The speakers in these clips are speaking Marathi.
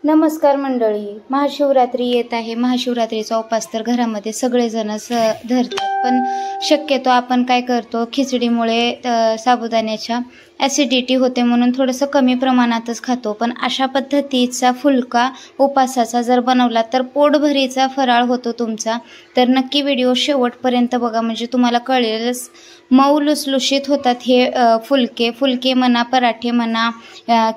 नमस्कार मंडळी, महाशिवरात्री येत आहे। महाशिवरात्रीचा उपास तर घरामध्ये सगळेजणच धरतात, पण शक्यतो आपण काय करतो, खिचडीमुळे साबुदाण्याच्या ॲसिडिटी होते म्हणून थोडंसं कमी प्रमाणातच खातो। पण अशा पद्धतीचा फुलका उपासाचा जर बनवला तर पोटभरीचा फराळ होतो तुमचा। तर नक्की व्हिडिओ शेवटपर्यंत बघा, म्हणजे तुम्हाला कळेलच। मऊ लुसलुशीत होतात हे फुलके म्हणा, पराठे म्हणा,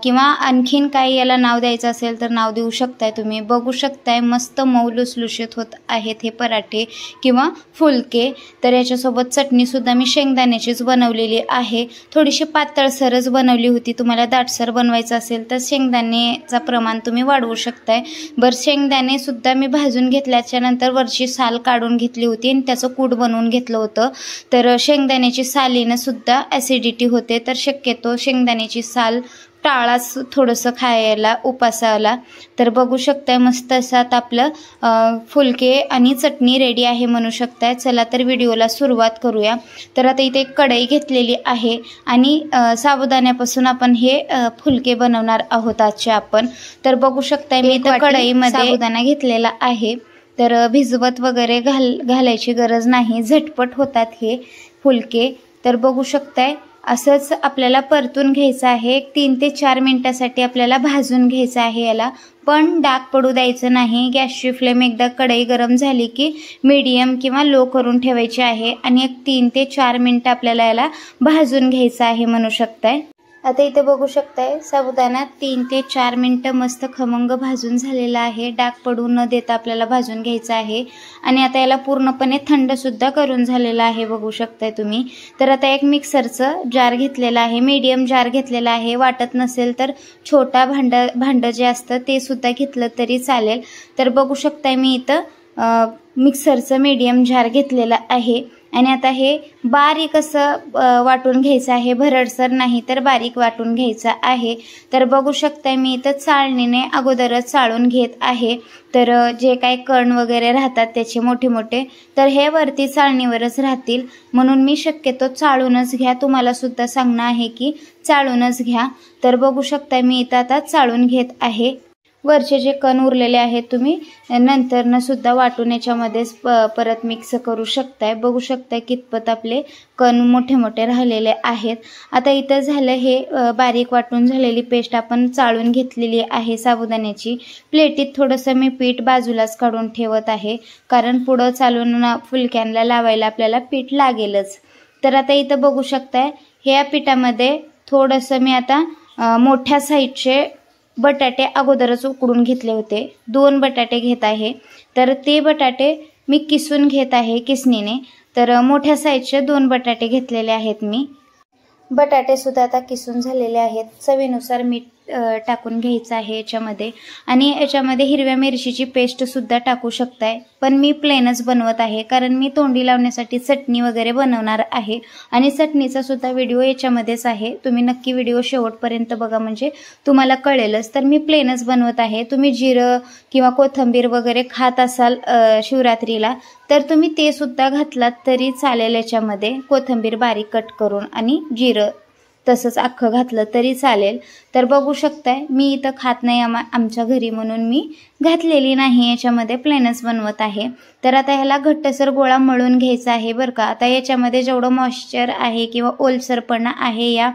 किंवा आणखीन काही याला नाव द्यायचं असेल तर नाव देऊ शकताय तुम्ही। बघू शकताय मस्त मऊ लुसलुशीत होत आहेत हे पराठे किंवा फुलके। तर याच्यासोबत चटणी सुद्धा मी शेंगदाण्याचीच बनवलेली आहे, थोडीशी पातळसरच बनवली होती। तुम्हाला दाटसर बनवायचं असेल तर शेंगदाण्याचं प्रमाण तुम्ही वाढवू शकताय। बरं, शेंगदाणे सुद्धा मी भाजून घेतल्याच्या नंतर वरची साल काढून घेतली होती आणि त्याचं कूट बनवून घेतलं होतं। तर शेंगदाण्याची सालीनं सुद्धा ॲसिडिटी होते, तर शक्यतो शेंगदाण्याची साल टाळाच थोडंसं खायला उपासाला। तर बघू शकताय मस्त असं आता आपलं फुलके आणि चटणी रेडी आहे म्हणू शकताय। चला तर व्हिडिओला सुरुवात करूया। तर आता इथे एक कढई घेतलेली आहे आणि साबुदाण्यापासून आपण हे फुलके बनवणार आहोत आजचे आपण। तर बघू शकताय मी इथे कढईमध्ये साबुदाणा घेतलेला आहे। तर भिजवत वगैरे घालायची गरज नाही, झटपट होतात हे फुलके। तर बघू शकताय असंच आपल्याला परतून घ्यायचं आहे। 3 ते 4 मिनिटासाठी आपल्याला भाजून घ्यायचं आहे याला, पण डाग पडू द्यायचं नाही। गॅसची फ्लेम एकदा कढई गरम झाली की मीडियम किंवा लो करून ठेवायची आहे आणि एक 3 ते 4 मिनिट आपल्याला याला भाजून घ्यायचं आहे म्हणू शकताय। आता इथे बघू शकताय साबुदाणा 3 ते 4 मिनिटं मस्त खमंग भाजून झालेला आहे। डाग पडू न देता आपल्याला भाजून घ्यायचं आहे आणि आता याला पूर्णपणे थंड सुद्धा करून झालेलं आहे बघू शकताय तुम्ही। तर आता एक मिक्सरचं जार घेतलेला आहे, मीडियम जार घेतलेला आहे। वाटत नसेल तर छोटा भांड जे असतं ते सुद्धा घेतलं तरी चालेल। तर बघू शकताय मी इथं मिक्सरचं मीडियम जार घेतलेला आहे आणि आता हे बारीक असं वाटून घ्यायचं आहे, भरडसर नाही तर बारीक वाटून घ्यायचं आहे। तर बघू शकताय मी इथं चाळणीने अगोदरच चाळून घेत आहे। तर जे काही कण वगैरे राहतात त्याचे मोठे मोठे, तर हे वरती चाळणीवरच राहतील म्हणून मी शक्यतो चाळूनच घ्या, तुम्हाला सुद्धा सांगणं आहे की चाळूनच घ्या। तर बघू शकताय मी इथं आता चाळून घेत आहे। वरचे जे कण उरलेले आहेत तुम्ही नंतरनं सुद्धा वाटून याच्यामध्येच परत मिक्स करू शकताय। बघू शकताय कितपत आपले कण मोठे मोठे राहिलेले आहेत। आता इथं झालं हे बारीक वाटून झालेली पेस्ट आपण चाळून घेतलेली आहे साबुदाण्याची। प्लेटीत थोडंसं मी पीठ बाजूलाच काढून ठेवत आहे, कारण पुढं चालून फुलक्यांना लावायला आपल्याला पीठ लागेलच। तर आता इथं बघू शकताय ह्या पिठामध्ये थोडंसं मी आता मोठ्या साईजचे बटाटे अगोदरच उकडून घेतले होते, 2 बटाटे घेत आहे। तर ते बटाटे मी किसून घेत आहे किसणीने। तर मोठ्या साईजचे 2 बटाटे घेतलेले आहेत मी। बटाटे सुद्धा आता किसून झालेले आहेत। चवीनुसार मीठ टाकून घ्यायचं आहे याच्यामध्ये आणि याच्यामध्ये हिरव्या मिरचीची पेस्ट सुद्धा टाकू शकताय, पण मी प्लेनच बनवत आहे कारण मी तोंडी लावण्यासाठी चटणी वगैरे बनवणार आहे आणि चटणीचा सुद्धा व्हिडिओ याच्यामध्येच आहे। तुम्ही नक्की व्हिडिओ शेवटपर्यंत बघा म्हणजे तुम्हाला कळेलच। तर मी प्लेनच बनवत आहे। तुम्ही जिरं किंवा कोथिंबीर वगैरे खात असाल शिवरात्रीला तर तुम्ही ते सुद्धा घातलात तरी चालेल याच्यामध्ये, कोथिंबीर बारीक कट करून आणि जिरं तसंच अख्खं घातलं तरी चालेल। तर बघू शकताय मी इथं खात नाही आमच्या घरी म्हणून मी घातलेली नाही याच्यामध्ये, प्लेनच बनवत आहे। तर आता ह्याला घट्टसर गोळा मळून घ्यायचा आहे बरं का। आता याच्यामध्ये जेवढं मॉइश्चर आहे किंवा ओलसरपणा आहे या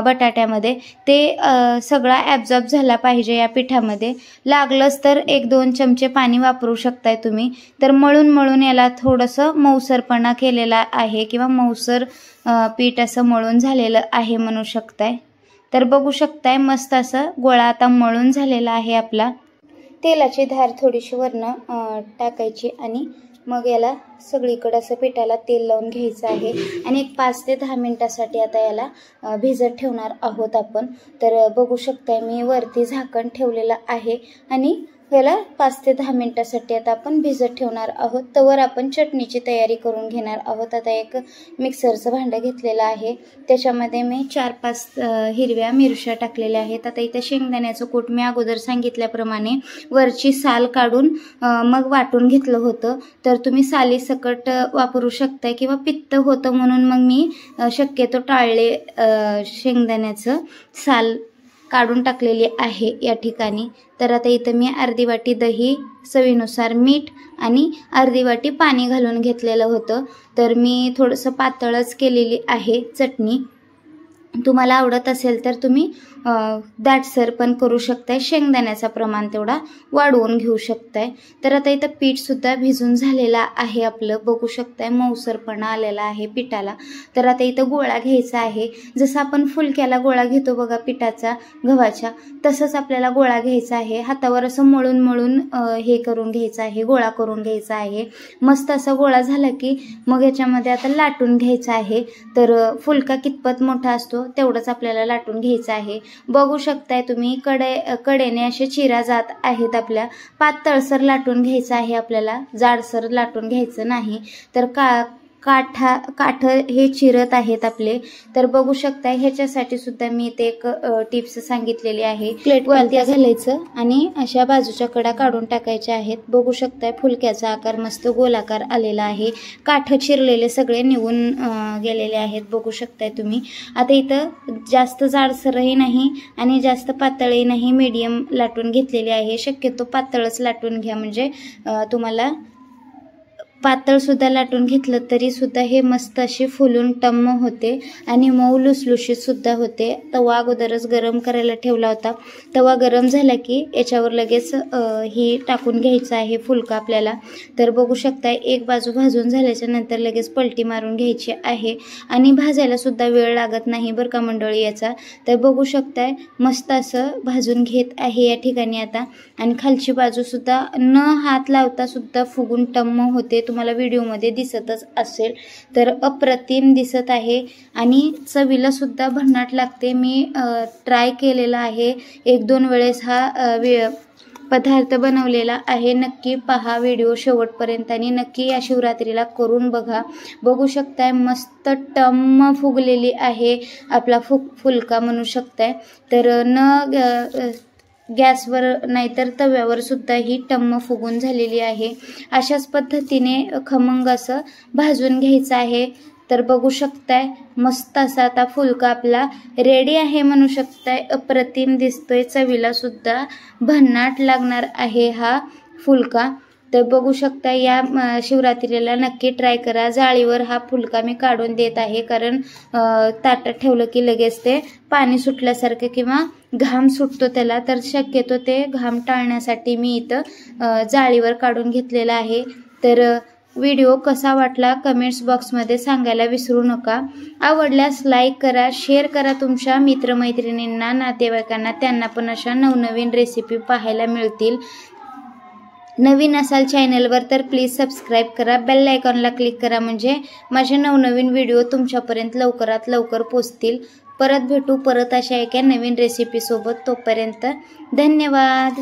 बटाट्यामध्ये ते सगळा ॲब्झॉर्ब झाला पाहिजे या पिठामध्ये। लागलंच तर 1-2 चमचे पाणी वापरू शकताय तुम्ही। तर मळून याला थोडंसं मऊसरपणा केलेला आहे किंवा मऊसर पीठ असं मळून झालेलं आहे म्हणू शकताय। तर बघू शकताय मस्त असं गोळा आता मळून झालेला आहे आपला। तेलाची धार थोडीशी वरनं टाकायची आणि मग याला सगळीकडे असं पिठाला तेल लावून घ्यायचं आहे आणि एक 5 ते 10 मिनिटासाठी आता याला भिजत ठेवणार आहोत आपण। तर बघू शकताय मी वरती झाकण ठेवलेलं आहे आणि याला 5 ते 10 मिनिटासाठी आता आपण भिजत ठेवणार आहोत। तवर आपण चटणीची तयारी करून घेणार आहोत। आता एक मिक्सरचं भांडं घेतलेलं आहे, त्याच्यामध्ये मी 4-5 हिरव्या मिरच्या टाकलेल्या आहेत। आता इथं शेंगदाण्याचं कूट मी अगोदर सांगितल्याप्रमाणे वरची साल काढून मग वाटून घेतलं होतं। तर तुम्ही सालीसकट वापरू शकता किंवा पित्त होतं म्हणून मग मी शक्यतो टाळले शेंगदाण्याचं साल काढून टाकलेली आहे या ठिकाणी. तर आता इथं मी अर्धी वाटी दही, चवीनुसार मीठ आणि अर्धी वाटी पाणी घालून घेतलेलं होतं. तर मी थोडंसं पातळच केलेली आहे चटणी. तुम्हाला आवडत असेल तर तुम्ही दाटसर पण करू शकताय. शेंगदाण्याचा प्रमाण तेवढा वाढवून घेऊ शकताय. तर आता इथं पीठसुद्धा भिजून झालेला आहे आपलं, बघू शकताय मऊसरपणा आलेला आहे पिठाला. तर आता इथं गोळा घ्यायचा आहे. जसं आपण फुलक्याला गोळा घेतो बघा पिठाचा गव्हाच्या, तसंच आपल्याला गोळा घ्यायचा आहे. हातावर असं मळून मळून हे करून घ्यायचं आहे, गोळा करून घ्यायचा आहे. मस्त असा गोळा झाला की मग याच्यामध्ये आता लाटून घ्यायचा आहे. तर फुलका कितपत मोठा असतो तेवढंच आपल्याला लाटून घ्यायचं आहे. बघू शकताय तुम्ही कडेने असे चिरा जात आहेत आपल्या. पातळसर लाटून घ्यायचं आहे आपल्याला, जाडसर लाटून घ्यायचं नाही. तर काठ हे चिरत आहेत आपले. तर बघू शकताय ह्याच्यासाठी सुद्धा मी इथे एक टिप्स सांगितलेली आहे. प्लेटवरती घालायचं आणि अशा बाजूच्या कडा काढून टाकायच्या आहेत. बघू शकताय फुलक्याचा आकार मस्त गोलाकार आलेला आहे. काठ चिरलेले सगळे निघून गेलेले आहेत, बघू शकताय तुम्ही. आता इथं जास्त जाडसरही नाही आणि जास्त पातळही नाही, मीडियम लाटून घेतलेली आहे. शक्यतो पातळच लाटून घ्या, म्हणजे तुम्हाला पातळ सुद्धा लाटून घेतलं तरी सुद्धा हे मस्त असे फुलून टम्म होते आणि मऊ लुसलुशीत सुद्धा होते. तवा अगोदरच गरम करायला ठेवला होता. तवा गरम झाला की याच्यावर लगेच ही टाकून घ्यायचं आहे फुलका आपल्याला. तर बघू शकताय एक बाजू भाजून झाल्याच्या नंतर लगेच पलटी मारून घ्यायची आहे आणि भाजायला सुद्धा वेळ लागत नाही बरं का मंडळी याचा. तर बघू शकताय मस्त असं भाजून घेत आहे या ठिकाणी आता. आणि खालची बाजू सुद्धा न हात लावता सुद्धा फुगून टम्म होते. तुम्हाला व्हिडिओमध्ये दिसतच असेल. तर अप्रतिम दिसत आहे आणि चवीला सुद्धा भन्नाट लागते. मी ट्राय केलेला आहे 1-2 वेळेस हा पदार्थ बनवलेला आहे. नक्की पहा व्हिडिओ शेवटपर्यंत आणि नक्की या शिवरात्रीला करून बघा. बघू शकताय मस्त टम्म फुगलेली आहे आपला फुलका म्हणू शकताय. तर गॅसवर नाहीतर तव्यावर सुद्धा ही टम्म फुगून झालेली आहे. अशाच पद्धतीने खमंग असं भाजून घ्यायचं आहे. तर बघू शकताय मस्त असा आता फुलका आपला रेडी आहे म्हणू शकताय. अप्रतिम दिसतोय, चवीला सुद्धा भन्नाट लागणार आहे हा फुलका. तर बघू शकता या शिवरात्रीला नक्की ट्राय करा. जाळीवर हा फुलका मी काढून देत आहे, कारण ताटात ठेवलं की लगेच ते पाणी सुटल्यासारखं किंवा घाम सुटतो त्याला. तर शक्यतो ते घाम टाळण्यासाठी मी इथं जाळीवर काढून घेतलेला आहे. तर व्हिडिओ कसा वाटला कमेंट्स बॉक्समध्ये सांगायला विसरू नका. आवडल्यास लाईक करा, शेअर करा तुमच्या मित्रमैत्रिणींना, नातेवाईकांना. त्यांना पण अशा नवनवीन रेसिपी पाहायला मिळतील. नवीन असाल चॅनलवर तर प्लीज सबस्क्राईब करा, बेल आयकॉनला क्लिक करा, म्हणजे माझे नवनवीन व्हिडिओ तुमच्यापर्यंत लवकरात लवकर पोचतील. परत भेटू अशा एका नवीन रेसिपीसोबत. तोपर्यंत धन्यवाद.